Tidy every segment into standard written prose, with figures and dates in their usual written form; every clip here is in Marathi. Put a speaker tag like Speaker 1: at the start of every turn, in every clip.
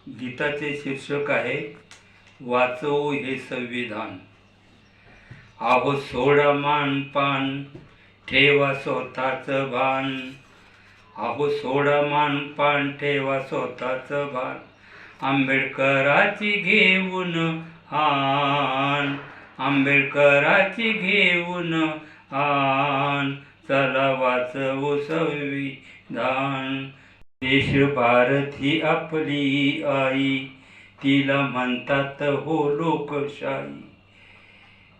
Speaker 1: गीताचे शीर्षक आहे वाचो हे संविधान. आहो सोडा मानपान, ठेवा स्वतःच भान. आहो सोडा मानपान, ठेवा स्वतःच भान. आंबेडकराची घेऊन आन, आंबेडकराची घेऊन आन. चला वाचवू संविधान. देश भारत ही आपली आई, तिला म्हणतात हो लोकशाही.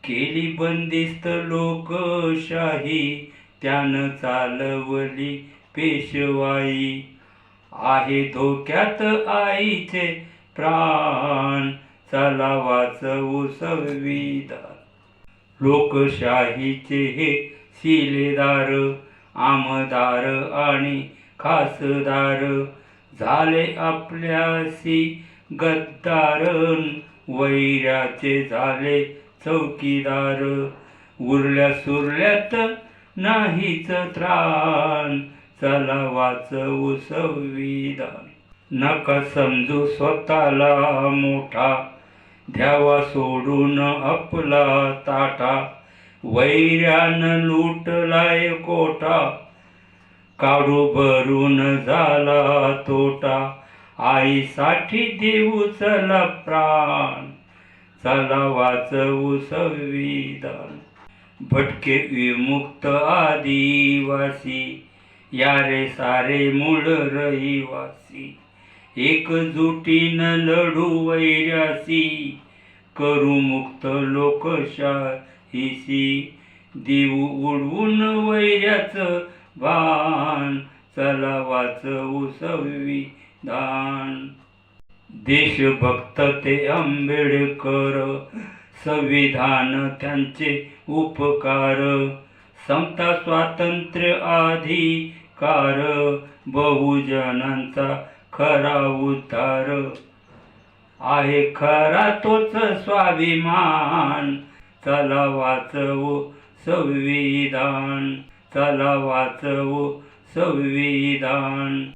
Speaker 1: केली बंदिस्त लोकशाही, त्यानं चालवली पेशवाई. आहे धोक्यात आईचे प्राण, चला वाचवू संविधान. लोकशाहीचे हे शिलेदार, आमदार आणि खासदार झाले आपल्याशी गद्दार. वैराचे झाले चौकीदार, उरल्या सुरल्यात नाहीच त्राण. चला वाचवू संविधान. नका समजू स्वतःला मोठा, द्यावा सोडून आपला ताटा. वैऱ्यानं लुटलाय कोटा, काढू भरून झाला तोटा. आईसाठी देऊ चला प्राण, चला वाचवू संविधान. भटके विमुक्त आदिवासी, यारे सारे मूळ रहिवासी. एकजुटीनं लढू वैऱ्यासी, करू मुक्त लोकशाहीसी. देऊ उडवून वैऱ्याचं भान, चला वाचवू संविधान. देशभक्त ते आंबेडकर, संविधान त्यांचे उपकार. समता स्वातंत्र्य अधिकार, बहुजनांचा खरा उद्धार. आहे खरा तोच स्वाभिमान, चला वाचवू संविधान. चला वाचवू संविधान.